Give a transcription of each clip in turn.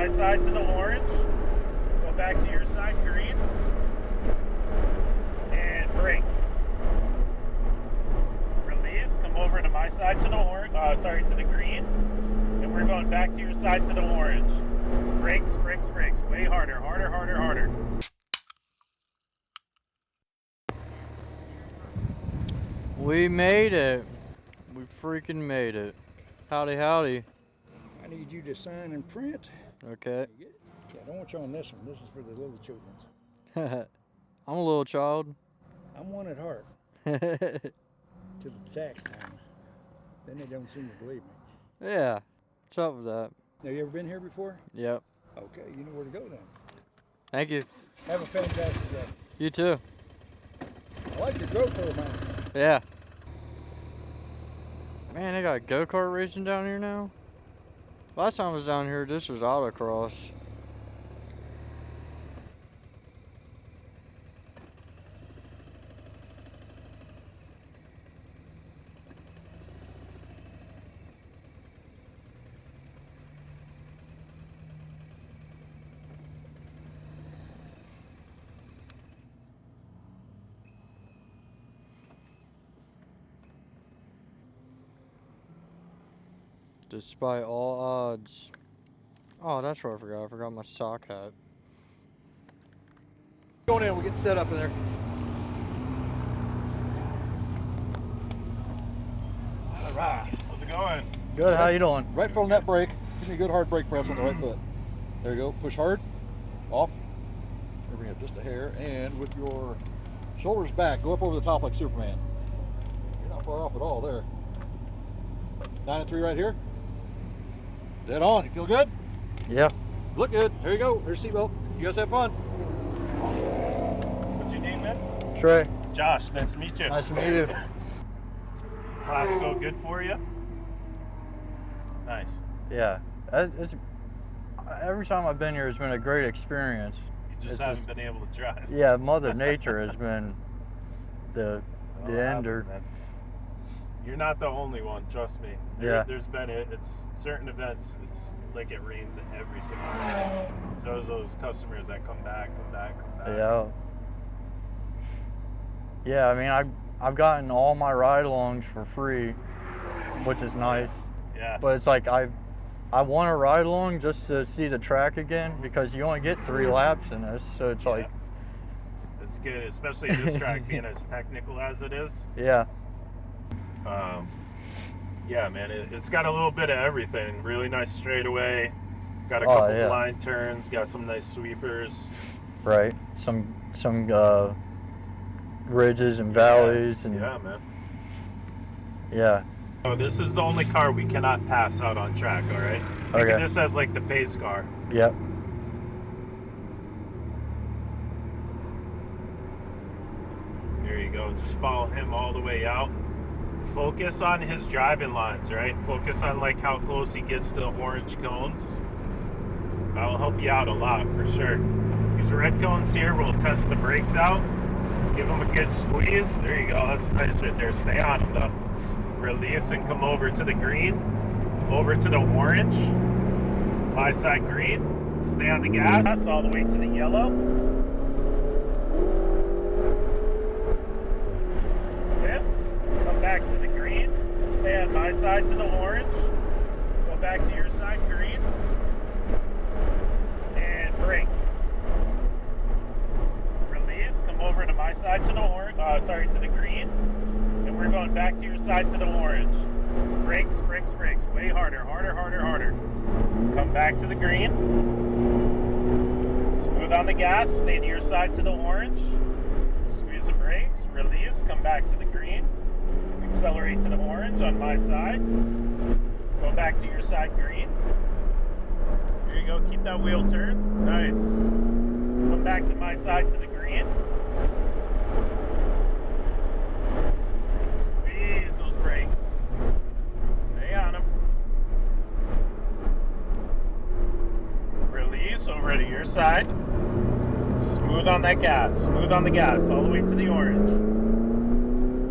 my side to the orange. Go back to your side, green. And brakes. Release, come over to my side to the orange, to the green. And we're going back to your side to the orange. Brakes, brakes, brakes. Way harder, harder, harder, harder. We made it. We freaking made it. Howdy, howdy. I need you to sign and print. Okay. Yeah, I don't want you on this one. This is for the little children's. I'm a little child. I'm one at heart. Till the tax time. Then they don't seem to believe me. Yeah. What's up with that? Have you ever been here before? Yep. Okay, you know where to go then. Thank you. Have a fantastic day. You too. I like your GoPro, man. Yeah. Man, they got go-kart racing down here now? Last time I was down here, this was autocross. Despite all odds. Oh, that's what I forgot. I forgot my sock hat. Going in, we're getting set up in there. All right. How's it going? Good, how you doing? Right foot on that brake. Give me a good hard brake press on the right foot. There you go. Push hard. Off. Bring it up just a hair. And with your shoulders back, go up over the top like Superman. You're not far off at all there. 9 and 3 right here. Dead on. You feel good? Yeah. Look good. There you go. Here's your seatbelt. You guys have fun. What's your name, man? Trey. Josh, nice to meet you. Nice to meet you. Class go good for you? Nice. Yeah. It's, every time I've been here, it's been a great experience. You just haven't been able to drive. Yeah, Mother Nature has been the ender. You're not the only one, trust me. There's been it's certain events, it's like it rains every single day. So there's those customers that come back. Yeah. Yeah, I mean, I've gotten all my ride-alongs for free, which is nice. Yeah. But it's like I want a ride-along just to see the track again because you only get 3 laps in this, so it's like. It's good, especially this track being as technical as it is. Yeah. Yeah, man, it's got a little bit of everything. Really nice straightaway. Got a couple line turns. Got some nice sweepers. Right. Some ridges and valleys and. Yeah, man. Yeah. So this is the only car we cannot pass out on track. All right. Okay. This as like the pace car. Yep. There you go. Just follow him all the way out. Focus on his driving lines, right? Focus on like how close he gets to the orange cones. That'll help you out a lot for sure. These red cones here, we'll test the brakes out. Give them a good squeeze. There you go. That's nice right there. Stay on them though. Release and come over to the green. Over to the orange. My side green. Stay on the gas all the way to the yellow. Come back to the green, stay on my side to the orange, go back to your side, green, and brakes. Release, come over to my side to the orange, to the green, and we're going back to your side to the orange. Brakes, brakes, brakes, way harder, harder, harder, harder. Come back to the green, smooth on the gas, stay to your side to the orange, squeeze the brakes, release, come back to the green. Accelerate to the orange on my side. Go back to your side green. There you go. Keep that wheel turned. Nice. Come back to my side to the green. Squeeze those brakes. Stay on them. Release over to your side. Smooth on that gas. Smooth on the gas all the way to the orange.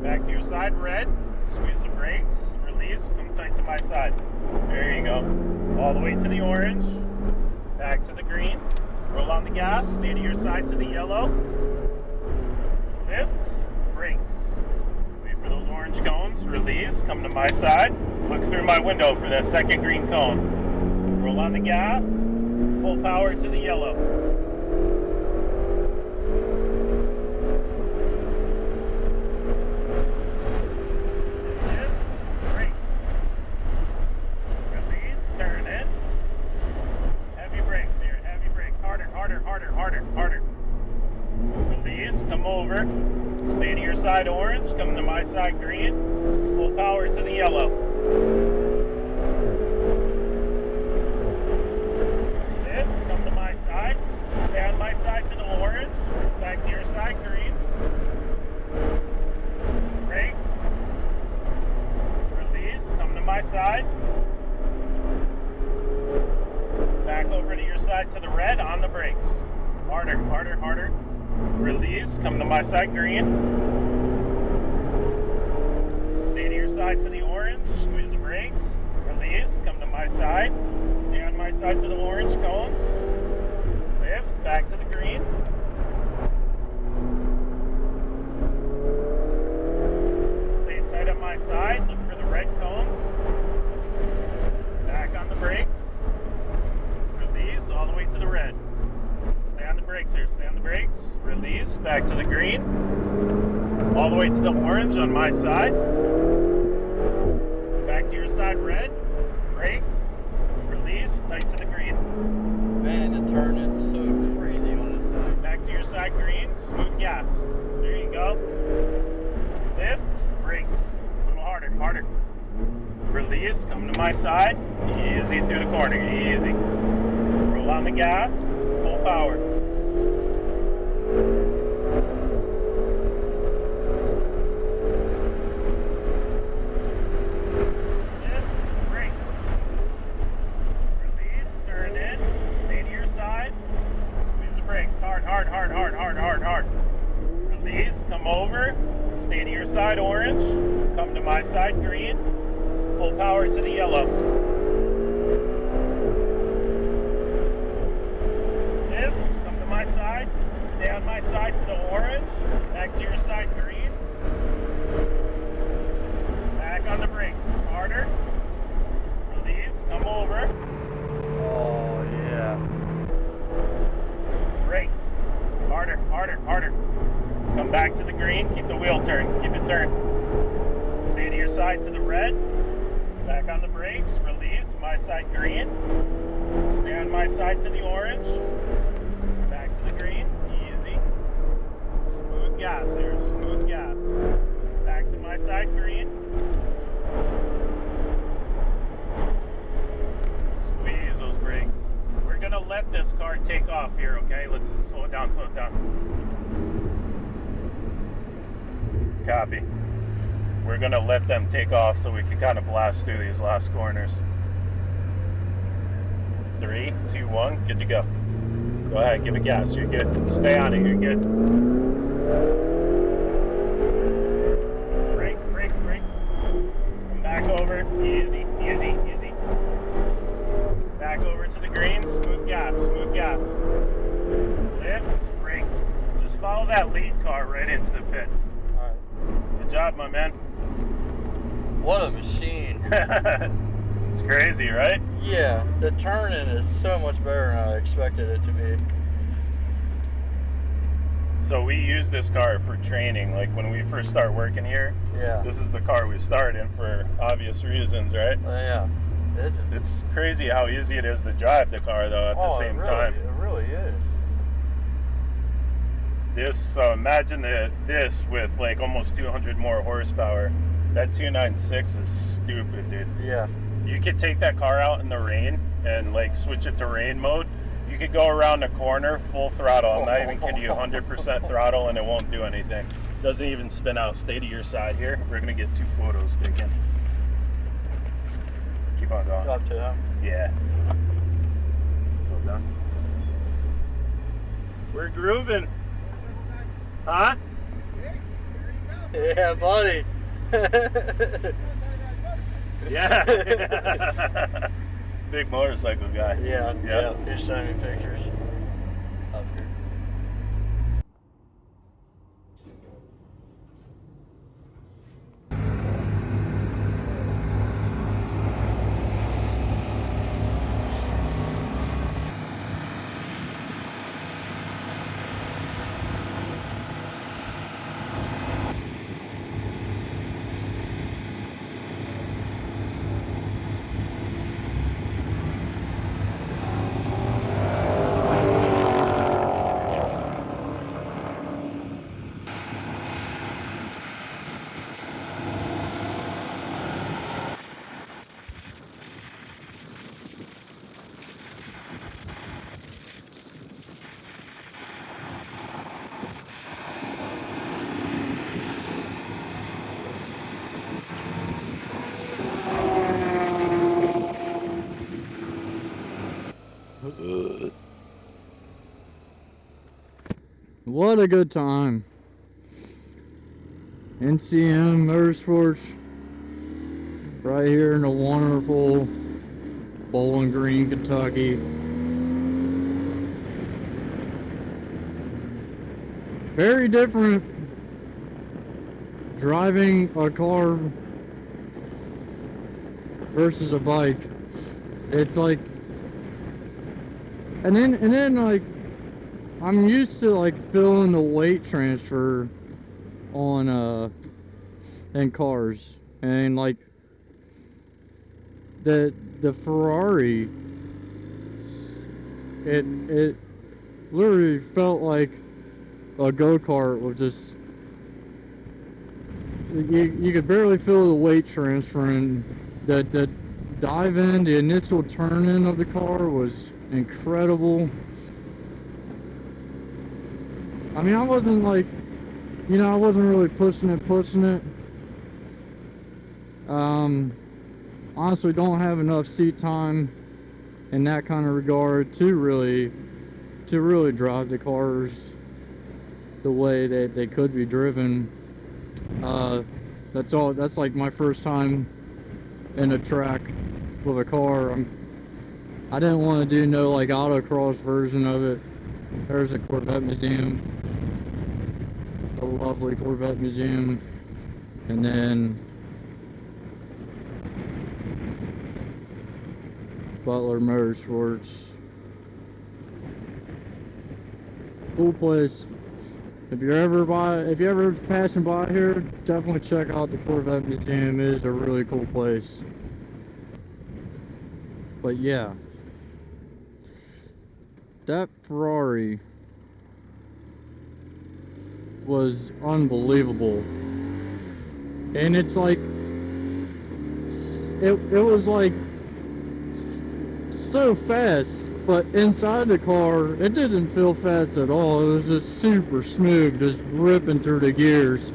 Back to your side, red. Squeeze the brakes. Release. Come tight to my side. There you go. All the way to the orange. back to the green, roll on the gas, stay to your side to the yellow, lift, brakes, wait for those orange cones, release, come to my side, look through my window for that second green cone, roll on the gas, full power to the yellow. Harder. Release, come over, stay to your side orange, come to my side green, full power to the yellow. Lift, come to my side, stay on my side to the orange, back to your side green. Brakes, release, come to my side. Back over to your side to the red on the brakes. Harder. Release, come to my side green. Stay to your side to the orange, squeeze the brakes. Release, come to my side. Stay on my side to the orange cones. Lift, back to the green. Stay tight on my side, look for the red cones. Back on the brakes. Release, all the way to the red. Stay on the brakes here, stay on the brakes. Release, back to the green. All the way to the orange on my side. Back to your side, red. Brakes. Release, tight to the green. Man, the turn is so crazy on this thing. Back to your side, green. Smooth gas. There you go. Lift, brakes. A little harder. Release, come to my side. Easy through the corner, easy. Roll on the gas, full power. Lift, brakes. Release, turn in, stay to your side. Squeeze the brakes, hard. Release, come over, stay to your side, orange. Come to my side, green. Full power to the yellow. Lift, come to my side. Stay on my side to the orange. Back to your side, green. Back on the brakes. Harder. Release, come over. Oh, yeah. Brakes. Harder. Come back to the green. Keep the wheel turned. Keep it turned. Stay to your side to the red. Back on the brakes, release, my side green. Stay on my side to the orange. Back to the green, easy. Smooth gas here, smooth gas. Back to my side green. Squeeze those brakes. We're gonna let this car take off here, okay? Let's slow it down. Copy. We're gonna let them take off so we can kind of blast through these last corners. 3, 2, 1, good to go. Go ahead, give it gas, you're good. Stay on it, you're good. Brakes. Come back over, easy. Back over to the green, smooth gas. Lift, brakes. Just follow that lead car right into the pits. All right. Good job, my man. What a machine. It's crazy, right? Yeah, the turning is so much better than I expected it to be. So we use this car for training. Like when we first start working here, Yeah. this is the car we start in for obvious reasons, right? Yeah. It's crazy how easy it is to drive the car though at the same time. It really is. Imagine this with like almost 200 more horsepower. That 296 is stupid, dude. Yeah. You could take that car out in the rain and like switch it to rain mode. You could go around the corner full throttle. I'm not even kidding you, 100% throttle, and it won't do anything. Doesn't even spin out. Stay to your side here. We're gonna get 2 photos taken. Keep on going. Up to them. Yeah. So done. We're grooving. Huh? Yeah, buddy. Yeah. Big motorcycle guy. Yeah, Yeah. He's sending me pictures. Up here. What a good time. NCM Motorsports right here in the wonderful Bowling Green, Kentucky. Very different driving a car versus a bike. It's like, and then like, I'm used to like feeling the weight transfer on in cars, and like the Ferrari, it literally felt like a go-kart with just, you could barely feel the weight transfer, and the dive in, the initial turn in of the car was incredible. I mean, I wasn't like, I wasn't really pushing it. Honestly, don't have enough seat time in that kind of regard to really drive the cars the way that they could be driven. That's like my first time in a track with a car. I didn't want to do no like autocross version of it. There's a Corvette museum, a lovely Corvette museum, and then Butler Motorsports. Cool place. If you're ever passing by here, definitely check out the Corvette museum. It is a really cool place. But yeah, that Ferrari was unbelievable, and it's like it was like so fast, but inside the car it didn't feel fast at all. It was just super smooth, just ripping through the gears.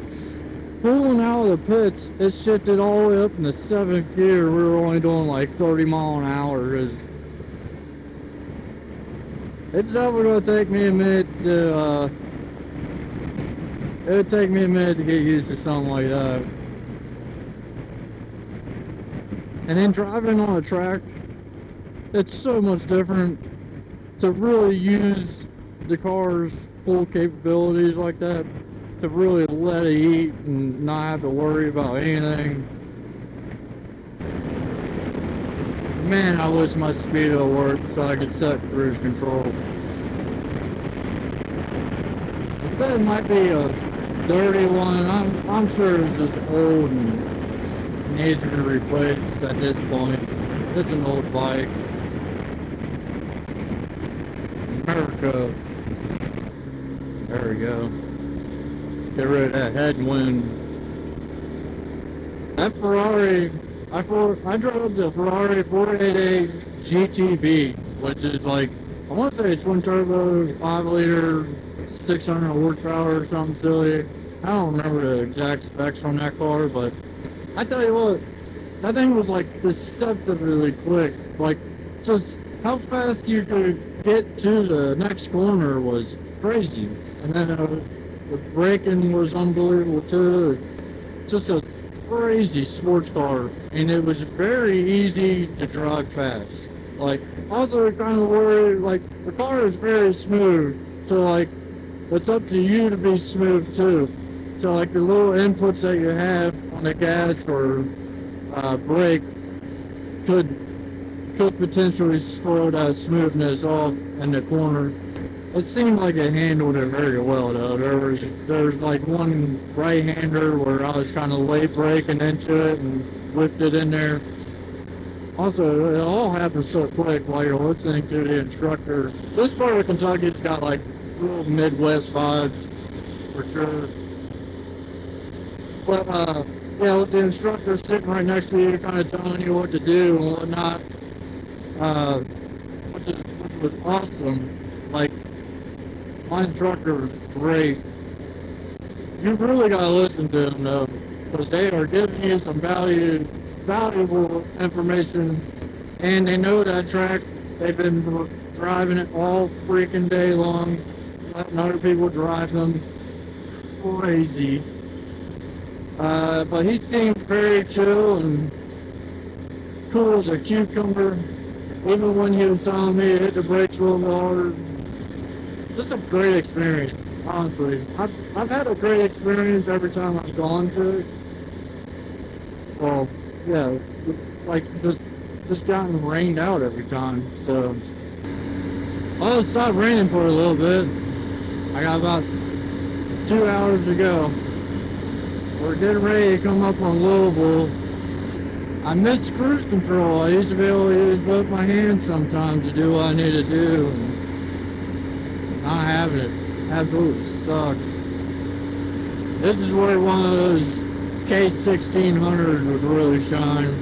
Pulling out of the pits, it shifted all the way up in the 7th gear. We were only doing like 30 miles an hour. It's definitely gonna take me a minute to it would take me a minute to get used to something like that. And then driving on a track, it's so much different to really use the car's full capabilities like that, to really let it eat and not have to worry about anything. Man, I wish my speedo worked so I could set cruise control. It said it might be a dirty one. I'm sure it's just old and needs to be replaced at this point. It's an old bike. America. There we go. Get rid of that headwind. That Ferrari, I drove the Ferrari 488 GTB, which is like, I want to say it's twin turbo, 5 liter, 600 horsepower or something silly. I don't remember the exact specs on that car, but I tell you what, that thing was like deceptively quick. Like, just how fast you could get to the next corner was crazy. And then the braking was unbelievable too. Just a crazy sports car, and it was very easy to drive fast. Like, also kind of worried, like, the car is very smooth, so like, it's up to you to be smooth too. So like the little inputs that you have on the gas or brake could potentially throw that smoothness off in the corner. It seemed like it handled it very well though. There was like one right-hander where I was kind of late braking into it and whipped it in there. Also, it all happens so quick while you're listening to the instructor. This part of Kentucky's got like real Midwest vibes for sure. But yeah, with the instructor sitting right next to you, kind of telling you what to do and whatnot, which was awesome. Like, my instructor was great. You really gotta listen to them though, because they are giving you some valuable information, and they know that track. They've been driving it all freaking day long, letting other people drive them crazy. But he seemed very chill and cool as a cucumber, even when he was telling me to hit the brakes a little harder. Just a great experience, honestly. I've had a great experience every time I've gone to it. Well, yeah, like just gotten rained out every time. So, well, it stopped raining for a little bit. I got about 2 hours to go. We're getting ready to come up on Louisville. I miss cruise control. I used to be able to use both my hands sometimes to do what I need to do. And not having it. Absolutely sucks. This is where one of those K1600 would really shine.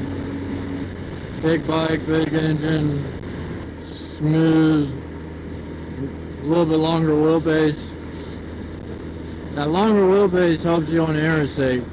Big bike, big engine, smooth, a little bit longer wheelbase. That longer wheelbase helps you on the interstate.